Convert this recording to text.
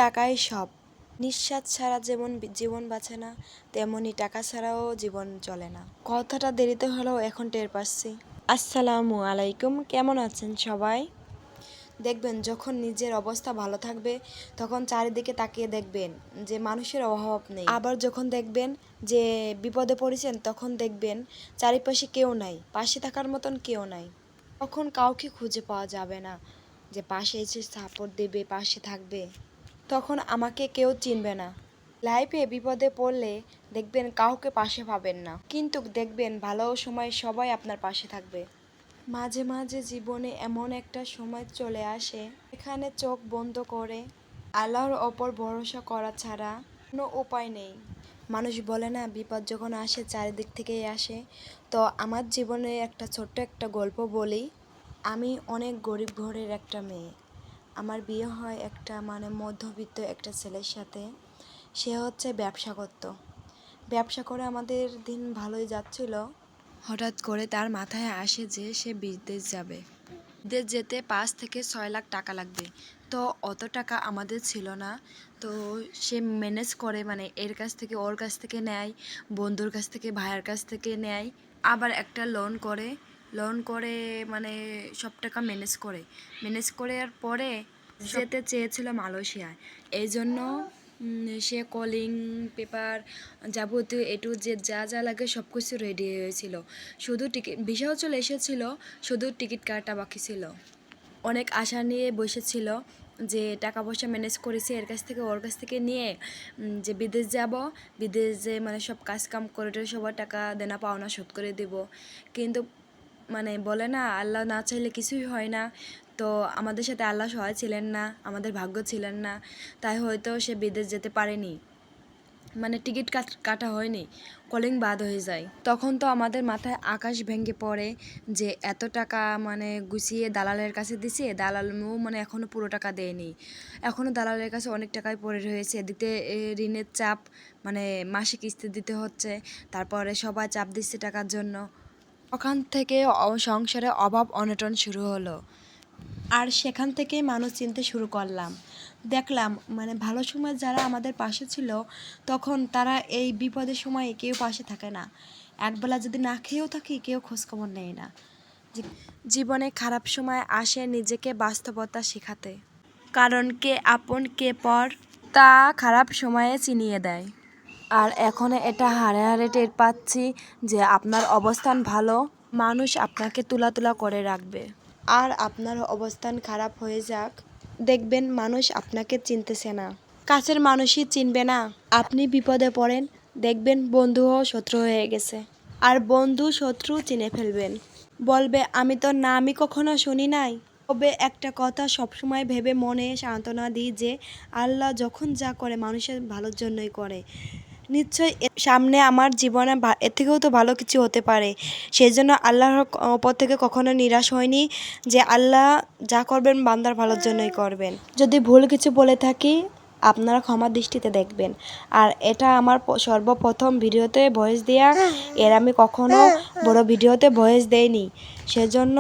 টাকাই সব। নিঃশ্বাস ছাড়া যেমন জীবন বাঁচে না, তেমনি টাকা ছাড়াও জীবন চলে না। কথাটা দেরিতে হলেও এখন টের পাচ্ছি। আসসালামু আলাইকুম, কেমন আছেন সবাই? দেখবেন যখন নিজের অবস্থা ভালো থাকবে তখন চারিদিকে তাকিয়ে দেখবেন যে মানুষের অভাব নেই। আবার যখন দেখবেন যে বিপদে পড়েছেন তখন দেখবেন চারিপাশে কেউ নাই, পাশে থাকার মতন কেউ নাই। তখন কাউকে খুঁজে পাওয়া যাবে না যে পাশে এসে সাপোর্ট দেবে, পাশে থাকবে। তখন আমাকে কেউ চিনবে না। লাইফে বিপদে পড়লে দেখবেন কাউকে পাশে পাবেন না, কিন্তু দেখবেন ভালো সময় সবাই আপনার পাশে থাকবে। মাঝে মাঝে জীবনে এমন একটা সময় চলে আসে এখানে চোখ বন্ধ করে আল্লাহর ওপর ভরসা করা ছাড়া কোনো উপায় নেই। মানুষ বলে না, বিপদ যখন আসে চারিদিক থেকেই আসে। তো আমার জীবনে একটা ছোট্ট একটা গল্প বলি। আমি অনেক গরিব ঘরের একটা মেয়ে। আমার বিয়ে হয় একটা মধ্যবিত্ত একটা ছেলের সাথে। সে হচ্ছে ব্যবসা করত। ব্যবসা করে আমাদের দিন ভালোই যাচ্ছিল। হঠাৎ করে তার মাথায় আসে যে সে বিদেশ যাবে। বিদেশ যেতে 5 থেকে 6 লাখ টাকা লাগবে। তো অত টাকা আমাদের ছিল না। তো সে ম্যানেজ করে, এর কাছ থেকে ওর কাছ থেকে নেয়, বন্ধুর কাছ থেকে ভাইয়ের কাছ থেকে নেয়, আবার একটা লোন করে সব টাকা ম্যানেজ করে আর পরে যেতে চেয়েছিল মালয়েশিয়ায়। এই জন্য সে কলিং পেপার যাবতীয় যা যা লাগে সব কিছু রেডি হয়েছিল। শুধু ভিসাও চলে এসেছিল, শুধু টিকিট কাটা বাকি ছিল। অনেক আশা নিয়ে বসেছিল যে টাকা পয়সা ম্যানেজ করেছে এর কাছ থেকে ওর কাছ থেকে নিয়ে, যে বিদেশ যাব, বিদেশ যে সব কাজ কাম করে সবার টাকা দেনা পাওনা শোধ করে দেব। কিন্তু বলে না, আল্লাহ না চাইলে কিছুই হয় না। তো আমাদের সাথে আল্লাহ সহায় ছিলেন না, আমাদের ভাগ্য ছিলেন না, তাই হয়তো সে বিদেশ যেতে পারেনি। টিকিট কাটা হয়নি, কলিং বাদ হয়ে যায়। তখন তো আমাদের মাথায় আকাশ ভেঙে পড়ে যে এত টাকা গুছিয়ে দালালের কাছে দিছে, দালালও এখনও পুরো টাকা দেয়নি। এখনও দালালের কাছে অনেক টাকাই পড়ে রয়েছে। এদিকে ঋণের চাপ, মাসে কিস্তি দিতে হচ্ছে, তারপরে সবাই চাপ দিচ্ছে টাকার জন্য। ওখান থেকে সংসারে অভাব অনটন শুরু হলো। আর সেখান থেকেই মানুষ চিনতে শুরু করলাম। দেখলাম ভালো সময় যারা আমাদের পাশে ছিল, তখন তারা এই বিপদের সময় কেউ পাশে থাকে না। একবেলা যদি না খেয়েও থাকি, কেউ খোঁজখবর নেয় না। জীবনে খারাপ সময় আসে নিজেকে বাস্তবতা শেখাতে, কারণ কে আপন কে পর তা খারাপ সময়ে চিনিয়ে দেয়। আর এখন এটা হাড়ে হাড়ে টের পাচ্ছি যে আপনার অবস্থান ভালো, মানুষ আপনাকে তুলা করে রাখবে। আর আপনার অবস্থান খারাপ হয়ে যাক, দেখবেন মানুষ আপনাকে চিনতেছে না, কাছের মানুষই চিনবে না। আপনি বিপদে পড়েন, দেখবেন বন্ধুও শত্রু হয়ে গেছে। আর বন্ধু শত্রু চিনে ফেলবেন, বলবে আমি কখনো শুনি নাই। তবে একটা কথা সবসময় ভেবে মনে সান্ত্বনা দিই যে আল্লাহ যখন যা করে মানুষের ভালোর জন্যই করে। নিশ্চয়ই সামনে আমার জীবনে এর থেকেও তো ভালো কিছু হতে পারে। সেই জন্য আল্লাহর ওপর থেকে কখনো নিরাশ হয়নি যে আল্লাহ যা করবেন বান্দার ভালোর জন্যই করবেন। যদি ভুল কিছু বলে থাকি, আপনারা ক্ষমার দৃষ্টিতে দেখবেন। আর এটা আমার সর্বপ্রথম ভিডিওতে ভয়েস দেওয়া, এর আমি কখনো বড় ভিডিওতে ভয়েস দেইনি। সেজন্য